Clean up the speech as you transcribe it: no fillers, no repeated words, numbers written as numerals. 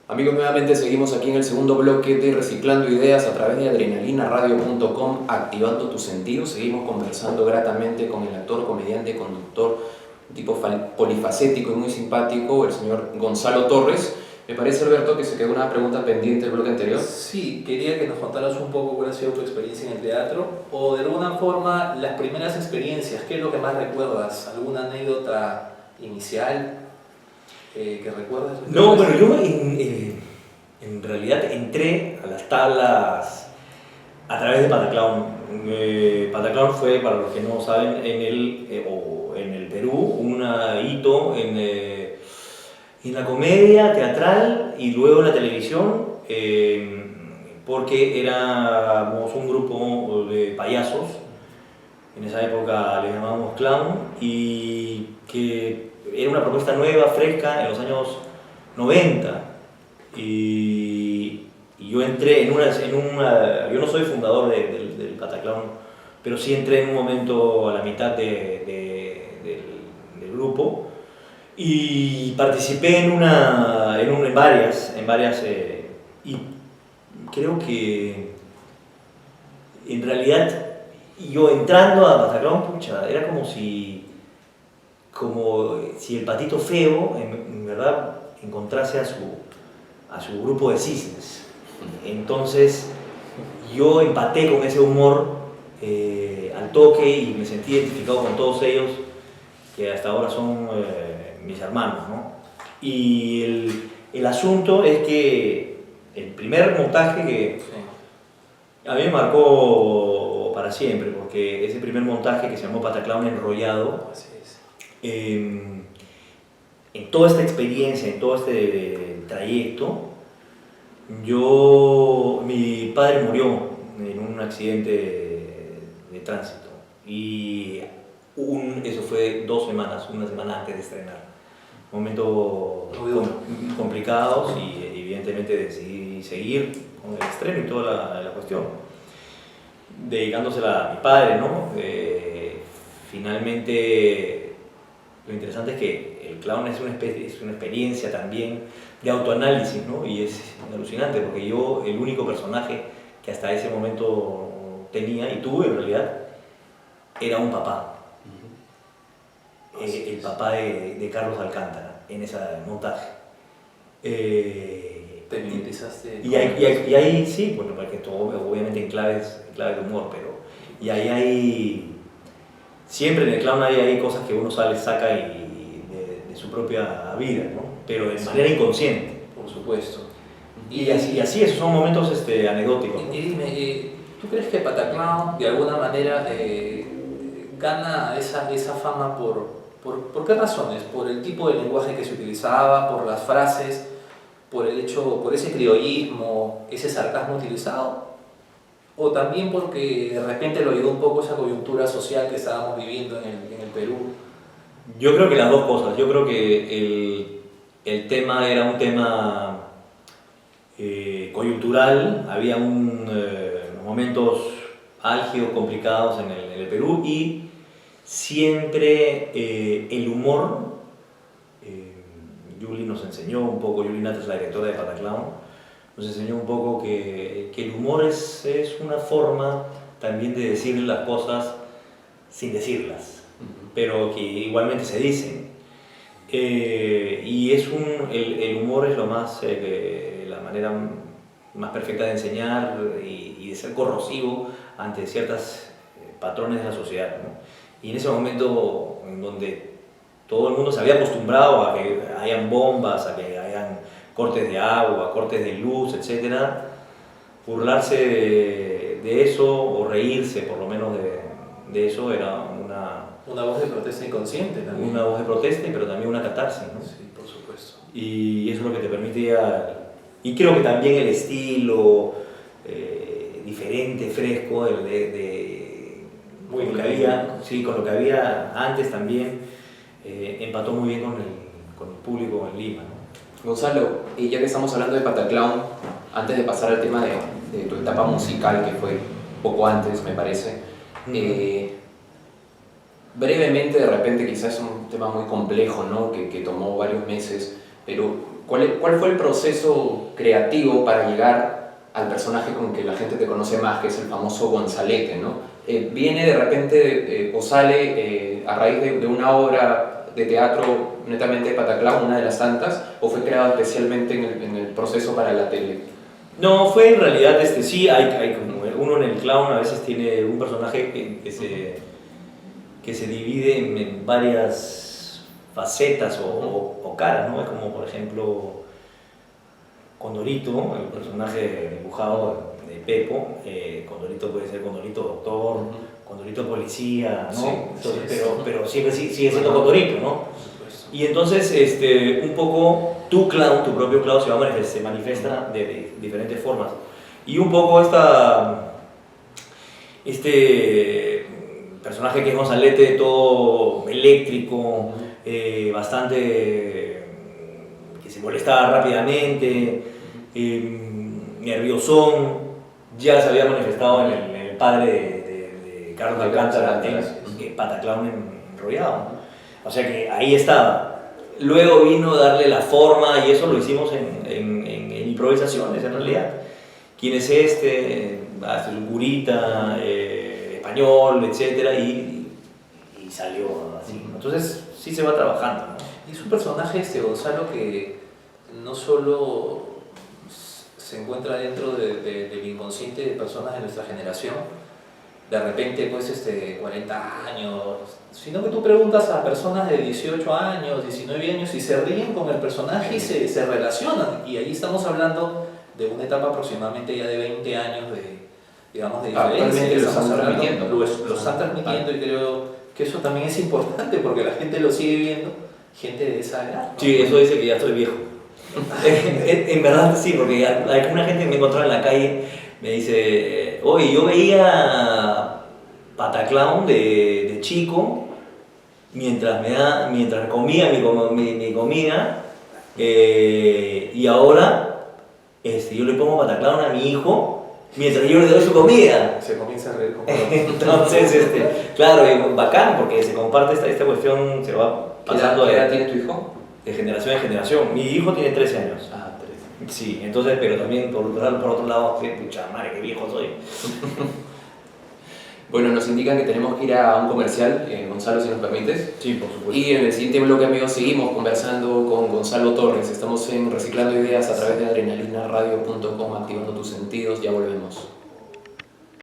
Amigos, nuevamente seguimos aquí en el segundo bloque de Reciclando Ideas a través de adrenalinaradio.com, activando tus sentidos. Seguimos conversando gratamente con el actor, comediante, conductor, un tipo polifacético y muy simpático, el señor Gonzalo Torres. Me parece, Alberto, que se quedó una pregunta pendiente del bloque anterior. Sí, quería que nos contaras un poco cuál ha sido tu experiencia en el teatro, o de alguna forma las primeras experiencias. ¿Qué es lo que más recuerdas? ¿Alguna anécdota inicial que recuerdas? No, bueno, yo en realidad entré a las tablas a través de Pataclown. Pataclown fue, para los que no saben, en el Perú, un hito en la comedia teatral y luego en la televisión, porque éramos un grupo de payasos. En esa época le llamábamos clown, y que era una propuesta nueva, fresca, en los años 90. Y yo entré yo no soy fundador del Pataclown, pero sí entré en un momento a la mitad del grupo y participé en varias, y creo que en realidad yo entrando a Pataclown, pucha, era como si el patito feo en verdad encontrase a su grupo de cisnes. Entonces yo empaté con ese humor al toque y me sentí identificado con todos ellos, que hasta ahora son mis hermanos, ¿no? Y el asunto es que el primer montaje que a mí me marcó para siempre, porque ese primer montaje que se llamó Pataclown Enrollado, en toda esta experiencia, en todo este trayecto, mi padre murió en un accidente de tránsito, y eso fue una semana antes de estrenar. Momentos complicados, y evidentemente decidí seguir con el estreno y toda la cuestión, dedicándosela a mi padre, ¿no? Finalmente, lo interesante es que el clown es una experiencia también de autoanálisis, ¿no? Y es alucinante, porque yo, el único personaje que hasta ese momento tenía y tuve en realidad, era un papá. El papá de Carlos Alcántara en ese montaje. ¿Te mimetizaste? Y ahí sí, bueno, porque todo obviamente en clave de humor, pero y ahí hay, siempre en el clown hay cosas que uno saca de su propia vida, ¿no? Pero de manera inconsciente. Por supuesto. Y así, esos son momentos anecdóticos, ¿no? Y dime, ¿tú crees que Pataclown de alguna manera gana esa fama por qué razones? ¿Por el tipo de lenguaje que se utilizaba, por las frases, por ese criollismo, ese sarcasmo utilizado? ¿O también porque de repente lo ayudó un poco esa coyuntura social que estábamos viviendo en el Perú? Yo creo que las dos cosas. Yo creo que el tema era un tema coyuntural, había unos momentos álgidos, complicados en el Perú, y siempre el humor, Yuli nos enseñó un poco, Yuli Natas, la directora de Pataclown, nos enseñó un poco que el humor es una forma también de decir las cosas sin decirlas, pero que igualmente se dicen. Y el humor es la manera más perfecta de enseñar y de ser corrosivo ante ciertos patrones de la sociedad, ¿no? Y en ese momento en donde todo el mundo se había acostumbrado a que hayan bombas, a que hayan cortes de agua, cortes de luz, etc., burlarse de eso, o reírse por lo menos de eso, era una voz de protesta inconsciente también. Una voz de protesta, pero también una catarsis, ¿no? Sí, por supuesto. Y eso es lo que te permitía, y creo que también el estilo diferente, fresco, con lo que había antes también, empató muy bien con el público en Lima, ¿no? Gonzalo, y ya que estamos hablando de Pataclown, antes de pasar al tema de tu etapa musical, que fue poco antes, me parece, brevemente, de repente, quizás es un tema muy complejo, ¿no? que tomó varios meses, pero ¿Cuál fue el proceso creativo para llegar al personaje con que la gente te conoce más, que es el famoso Gonzalete, ¿no? ¿Viene de repente o sale a raíz de una obra de teatro netamente de Pataclown, una de las tantas, o fue creado especialmente en el proceso para la tele? No, fue en realidad, sí, hay como uno en el clown a veces tiene un personaje que se divide en varias facetas o caras, ¿no? Es como, por ejemplo, Condorito, el personaje dibujado de Pepo. Condorito puede ser Condorito doctor, Condorito policía, ¿no? Sí, entonces, pero siempre sigue siendo Condorito, ¿no? Y entonces, un poco tu clown, tu propio clown se manifiesta de diferentes formas. Y un poco este personaje que es Gonzalete, todo eléctrico, bastante que se molestaba rápidamente, nerviosón, ya se había manifestado en el padre de Carlos Alcántara, en Pataclown enrollado, ¿no? O sea que ahí estaba. Luego vino a darle la forma y eso lo hicimos en improvisaciones en realidad. ¿Quién es este? Es un curita, español, etcétera, y salió así. Entonces sí se va trabajando, ¿no? Y es un personaje, Gonzalo, que no solo se encuentra dentro del inconsciente de personas de nuestra generación, de repente, pues, 40 años, sino que tú preguntas a personas de 18 años, 19 años y se ríen con el personaje y se relacionan. Y ahí estamos hablando de una etapa aproximadamente ya de 20 años de diferencia. Actualmente lo están transmitiendo. Lo están transmitiendo y creo que eso también es importante porque la gente lo sigue viendo, gente de esa edad, ¿no? Sí, eso dice que ya estoy viejo. En verdad sí, porque alguna gente me encontró en la calle, me dice, oye, yo veía Pataclown de chico mientras comía mi comida, y ahora yo le pongo Pataclown a mi hijo mientras yo le doy su comida. Se comienza a reír como Entonces, claro, y bacán, porque se comparte esta cuestión, se va pasando. ¿Qué edad tiene tu hijo? De generación en generación. Mi hijo tiene 13 años. Ah, 13. Sí, entonces, pero también por otro lado, pucha madre, qué viejo soy. Bueno, nos indican que tenemos que ir a un comercial, Gonzalo, si nos permites. Sí, por supuesto. Y en el siguiente bloque, amigos, seguimos conversando con Gonzalo Torres. Estamos en Reciclando Ideas a través de adrenalinaradio.com, activando tus sentidos. Ya volvemos.